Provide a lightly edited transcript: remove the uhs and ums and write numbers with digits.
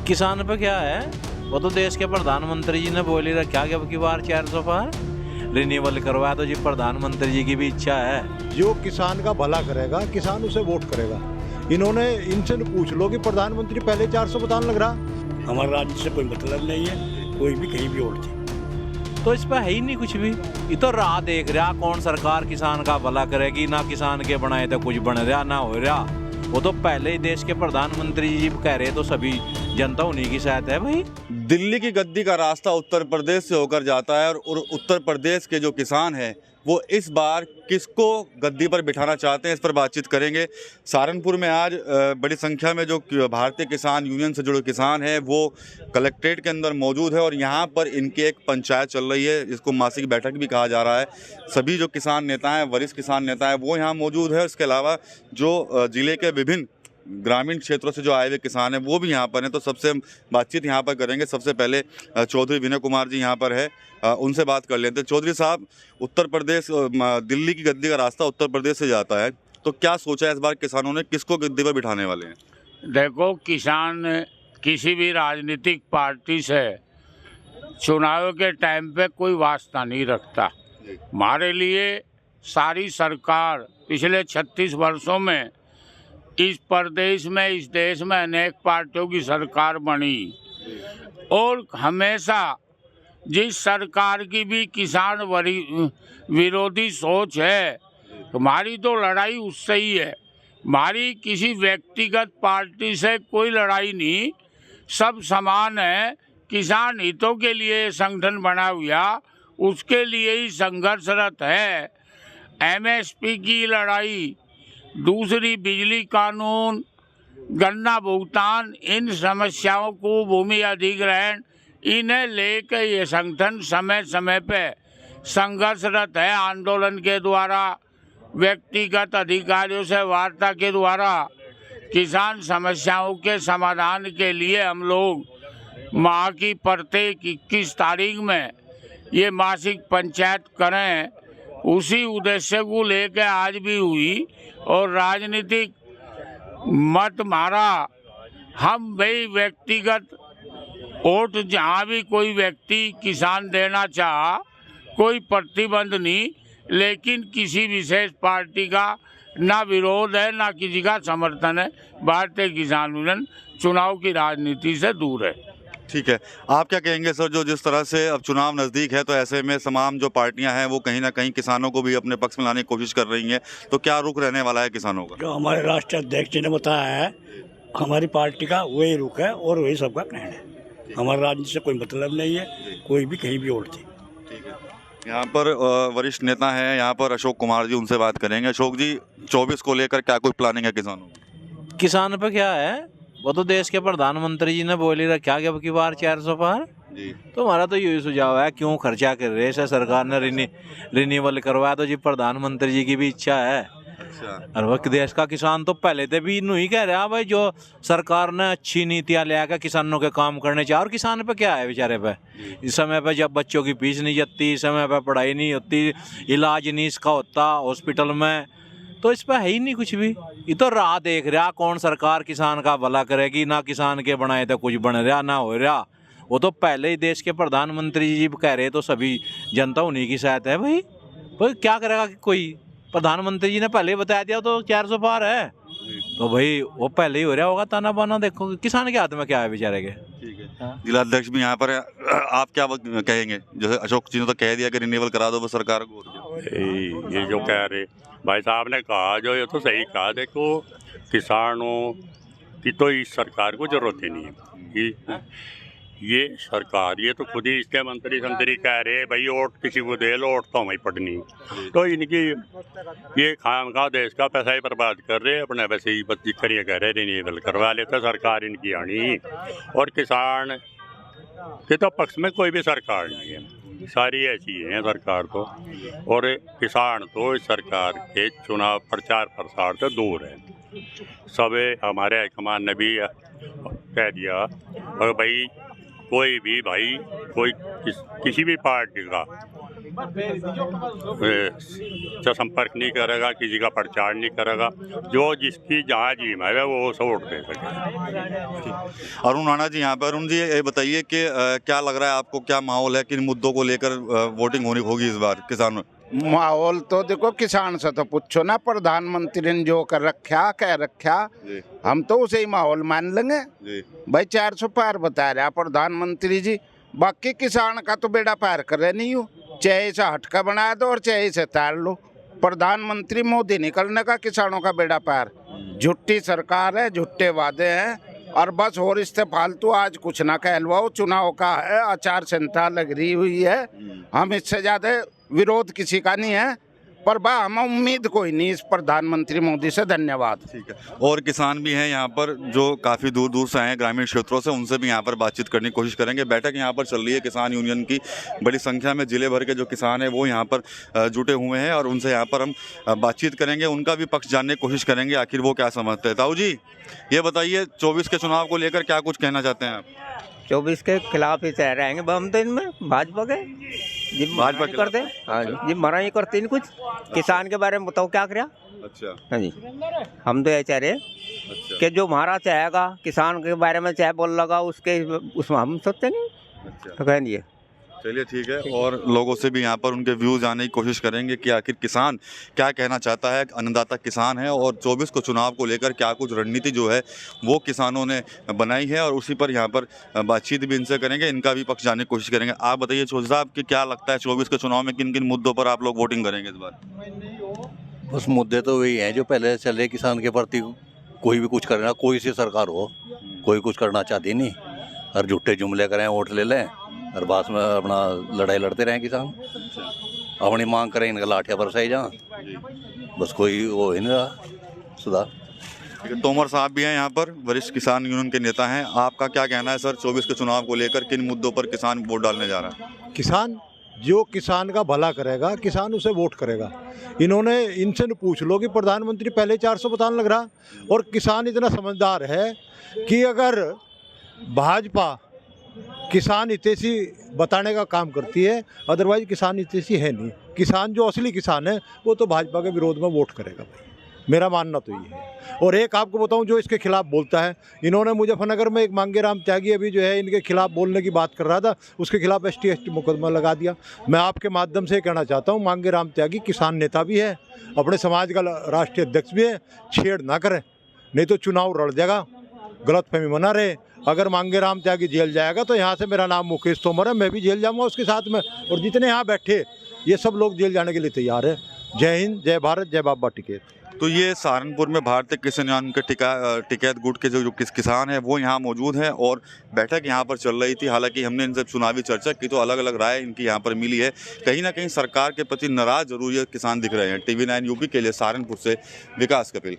किसान पे क्या है, वो तो देश के प्रधानमंत्री जी ने बोल ही रखा कि अब की बार 400 पार रिन्यूअल करवाया, तो जी प्रधानमंत्री जी की भी इच्छा है। जो किसान का भला करेगा किसान उसे वोट करेगा। इन्होंने इनसे पूछ लो कि प्रधानमंत्री पहले 400 बताने लग रहा। हमारे राज्य से कोई मतलब नहीं है, कोई भी कहीं भी वोट दे। तो इस पर है ही नहीं कुछ भी। ये तो राह देख रहा कौन सरकार किसान का भला करेगी, ना किसान के बनाए तो कुछ बन रहा ना हो रहा। वो तो पहले ही देश के प्रधानमंत्री जी कह रहे, तो सभी जनता उन्हीं की साथ है भाई। दिल्ली की गद्दी का रास्ता उत्तर प्रदेश से होकर जाता है और उत्तर प्रदेश के जो किसान हैं वो इस बार किसको गद्दी पर बिठाना चाहते हैं, इस पर बातचीत करेंगे। सहारनपुर में आज बड़ी संख्या में जो भारतीय किसान यूनियन से जुड़े किसान हैं वो कलेक्ट्रेट के अंदर मौजूद है और यहाँ पर इनकी एक पंचायत चल रही है, जिसको मासिक बैठक भी कहा जा रहा है। सभी जो किसान नेता हैं, वरिष्ठ किसान नेता हैं, वो यहाँ मौजूद है। इसके अलावा जो ज़िले के विभिन्न ग्रामीण क्षेत्रों से जो आए हुए किसान हैं वो भी यहाँ पर हैं। तो सबसे बातचीत यहाँ पर करेंगे। सबसे पहले चौधरी विनय कुमार जी यहाँ पर है, उनसे बात कर लेते हैं। चौधरी साहब, उत्तर प्रदेश, दिल्ली की गद्दी का रास्ता उत्तर प्रदेश से जाता है, तो क्या सोचा है इस बार किसानों ने, किसको गद्दी पर बिठाने वाले हैं? देखो, किसान किसी भी राजनीतिक पार्टी से चुनाव के टाइम पे कोई वास्ता नहीं रखता। हमारे लिए सारी सरकार पिछले 36 वर्षों में इस प्रदेश में, इस देश में अनेक पार्टियों की सरकार बनी और हमेशा जिस सरकार की भी किसान विरोधी सोच है, हमारी तो लड़ाई उससे ही है। हमारी किसी व्यक्तिगत पार्टी से कोई लड़ाई नहीं, सब समान है। किसान हितों के लिए संगठन बना हुआ, उसके लिए ही संघर्षरत है। एमएसपी की लड़ाई, दूसरी बिजली कानून, गन्ना भुगतान, इन समस्याओं को, भूमि अधिग्रहण, इन्हें लेकर ये संगठन समय समय पे संघर्षरत है। आंदोलन के द्वारा, व्यक्तिगत अधिकारियों से वार्ता के द्वारा किसान समस्याओं के समाधान के लिए हम लोग माह की प्रत्येक 21 तारीख में ये मासिक पंचायत करें, उसी उद्देश्य को लेकर आज भी हुई। और राजनीतिक मत मारा, हम भाई व्यक्तिगत वोट जहाँ भी कोई व्यक्ति किसान देना चाहा, कोई प्रतिबंध नहीं, लेकिन किसी विशेष पार्टी का ना विरोध है ना किसी का समर्थन है। भारतीय किसान यूनियन चुनाव की राजनीति से दूर है। ठीक है, आप क्या कहेंगे सर, जो जिस तरह से अब चुनाव नज़दीक है तो ऐसे में तमाम जो पार्टियां हैं वो कहीं ना कहीं किसानों को भी अपने पक्ष में लाने की कोशिश कर रही हैं, तो क्या रुख रहने वाला है किसानों का? जो हमारे राष्ट्रीय अध्यक्ष जी ने बताया है, हमारी पार्टी का वही रुख है और वही सबका कहना है। हमारे राजनीति से कोई मतलब नहीं है, कोई भी कहीं भी वोट दे। ठीक है, यहाँ पर वरिष्ठ नेता हैं, यहाँ पर अशोक कुमार जी, उनसे बात करेंगे। अशोक जी, 24 को लेकर क्या कुछ प्लानिंग है किसानों की? किसान पे क्या है, वो तो देश के प्रधानमंत्री जी ने बोल ही रखा कि अब की बार 400 पार जी। तो हमारा तो यही सुझाव है, क्यों खर्चा कर रहे हैं। सरकार ने रिन्यूअल करवाया, तो जी प्रधानमंत्री जी की भी इच्छा है। और वह देश का किसान तो पहले से भी नहीं कह रहा भाई, जो सरकार ने अच्छी नीतियां ले आकर किसानों के काम करने चाहिए। और किसान पे क्या है बेचारे पे, इस समय पे जब बच्चों की फीस नहीं जाती, समय पे पढ़ाई नहीं होती, इलाज नहीं इसका होता हॉस्पिटल में, तो इस पर है ही नहीं कुछ भी। ये तो राह देख रहा कौन सरकार किसान का भला करेगी, ना किसान के बनाए तो कुछ बन रहा ना हो रहा। वो तो पहले ही देश के प्रधानमंत्री जी कह रहे, तो सभी जनता उन्हीं की साथ है भाई। भाई क्या करेगा कोई, प्रधानमंत्री जी ने पहले ही बता दिया तो 400 पार है, तो भाई वो पहले ही हो रहा होगा ताना बाना। देखो किसान के हाथ में क्या है बेचारे के। ठीक है, जिला अध्यक्ष भी यहाँ पर है, आप क्या कहेंगे? जैसे अशोक जी ने तो कह दिया कि रिन्यूअल करा दो वो सरकार को। ये जो कह रहे भाई साहब ने कहा, जो ये तो सही कहा। देखो, किसानों की तो इस सरकार को जरूरत ही नहीं है। ये सरकार, ये तो खुद ही इसके मंत्री संतरी कह रहे भाई वोट किसी को दे लो, वोट तो हमें पड़नी। तो इनकी ये खामखा देश का पैसा ही बर्बाद कर रहे, अपने वैसे ही बच्ची करिए कह रहे रिन्यूअल करवा लेते सरकार इनकी आनी। और किसान के तो पक्ष में कोई भी सरकार नहीं है, सारी ऐसी है सरकार तो। और किसान तो इस सरकार के चुनाव प्रचार प्रसार से दूर है। सब हमारे हाईकमान ने भी कह दिया, और भाई कोई भी भाई कोई किसी भी पार्टी का संपर्क नहीं करेगा, किसी का प्रचार नहीं करेगा, जो जिसकी जहाँ जीम है वो सब वोट दे सके। अरुण राणा जी यहाँ पे। अरुण जी ये बताइए कि क्या लग रहा है आपको, क्या माहौल है, किन मुद्दों को लेकर वोटिंग होगी इस बार किसानों? माहौल तो देखो, किसान से तो पूछो ना, प्रधानमंत्री ने जो कर रखा कह रखा, हम तो उसे ही माहौल मान लेंगे भाई। 400 पार बता रहा प्रधानमंत्री जी, बाकी किसान का तो बेड़ा पार कर रहे नहीं हो, चाहे इसे हटका बना दो और चाहे इसे तार लो। प्रधानमंत्री मोदी निकलने का किसानों का बेड़ा पार। झूठी सरकार है, झूठे वादे हैं और बस, और इससे फालतू आज कुछ ना कहलवाओ। चुनाव का है, आचार संहिता लग रही हुई है, हम इससे ज्यादा विरोध किसी का नहीं है, पर बा हम उम्मीद कोई नहीं इस प्रधानमंत्री मोदी से। धन्यवाद। ठीक है। और किसान भी हैं यहाँ पर जो काफ़ी दूर दूर से आए हैं, ग्रामीण क्षेत्रों से, उनसे भी यहाँ पर बातचीत करने की कोशिश करेंगे। बैठक यहाँ पर चल रही है किसान यूनियन की, बड़ी संख्या में जिले भर के जो किसान हैं वो यहाँ पर जुटे हुए हैं और उनसे यहाँ पर हम बातचीत करेंगे, उनका भी पक्ष जानने की कोशिश करेंगे, आखिर वो क्या समझते हैं। ताऊ जी ये बताइए, 24 के चुनाव को लेकर क्या कुछ कहना चाहते हैं आप? 24 के खिलाफ ही तय रहेंगे हम तो, इनमें भाजपा के जी भाजपा करते। हाँ जी मना ही करते नहीं कुछ। किसान के बारे में बताओ क्या करा। अच्छा। हाँ जी, हम तो ये चाह रहे कि जो हमारा चाहेगा, किसान के बारे में चाहे बोल लगा उसके, उसमें हम सोचते नहीं। अच्छा तो कह नहीं है। चलिए ठीक है। और लोगों से भी यहाँ पर उनके व्यूज़ जानने की कोशिश करेंगे कि आखिर किसान क्या कहना चाहता है, अन्नदाता किसान है, और 24 को चुनाव को लेकर क्या कुछ रणनीति जो है वो किसानों ने बनाई है, और उसी पर यहाँ पर बातचीत भी इनसे करेंगे, इनका भी पक्ष जानने की कोशिश करेंगे। आप बताइए चौधरी साहब कि क्या लगता है 24 के चुनाव में किन किन मुद्दों पर आप लोग वोटिंग करेंगे इस बार? बस मुद्दे तो वही हैं जो पहले चले, किसान के प्रति कोई भी कुछ करना, कोई सी सरकार हो, कोई कुछ करना चाहती नहीं, और झूठे जुमले करें, वोट ले लें और बाद में अपना लड़ाई लड़ते रहें किसान, अपनी मांग करें, इनका लाठियाँ बरसाई जहाँ, बस कोई वो ही नहीं रहा सुधार। तोमर साहब भी हैं यहाँ पर, वरिष्ठ किसान यूनियन के नेता हैं। आपका क्या कहना है सर, 24 के चुनाव को लेकर किन मुद्दों पर किसान वोट डालने जा रहा है? किसान जो किसान का भला करेगा, किसान उसे वोट करेगा। इन्होंने इनसे पूछ लो कि प्रधानमंत्री पहले 400 बताने लग रहा, और किसान इतना समझदार है कि अगर भाजपा किसान हितैषी बताने का काम करती है, अदरवाइज किसान हितैषी है नहीं। किसान जो असली किसान है वो तो भाजपा के विरोध में वोट करेगा भाई, मेरा मानना तो ये है। और एक आपको बताऊं जो इसके खिलाफ बोलता है, इन्होंने मुजफ्फरनगर में एक मांगेराम त्यागी अभी जो है इनके खिलाफ बोलने की बात कर रहा था, उसके खिलाफ ST मुकदमा लगा दिया। मैं आपके माध्यम से कहना चाहता हूँ, मांगेराम त्यागी किसान नेता भी है, अपने समाज का राष्ट्रीय अध्यक्ष भी है, छेड़ ना करें, नहीं तो चुनाव लड़ जाएगा, गलतफहमी बना रहे। अगर मांगेराम त्यागी जेल जाएगा तो यहाँ से मेरा नाम मुकेश तोमर है, मैं भी जेल जाऊँगा उसके साथ में, और जितने यहाँ बैठे ये सब लोग जेल जाने के लिए तैयार है। जय हिंद, जय भारत, जय बाबा टिकैत। तो ये सहारनपुर में भारतीय किसान यूनियन के टिकैत गुट के जो किसान हैं वो यहाँ मौजूद हैं, और बैठक यहाँ पर चल रही थी। हालांकि हमने इनसे चुनावी चर्चा की तो अलग अलग राय इनकी यहाँ पर मिली है। कहीं ना कहीं सरकार के प्रति नाराज जरूर ये किसान दिख रहे हैं। TV9 यूपी के लिए सहारनपुर से विकास कपिल।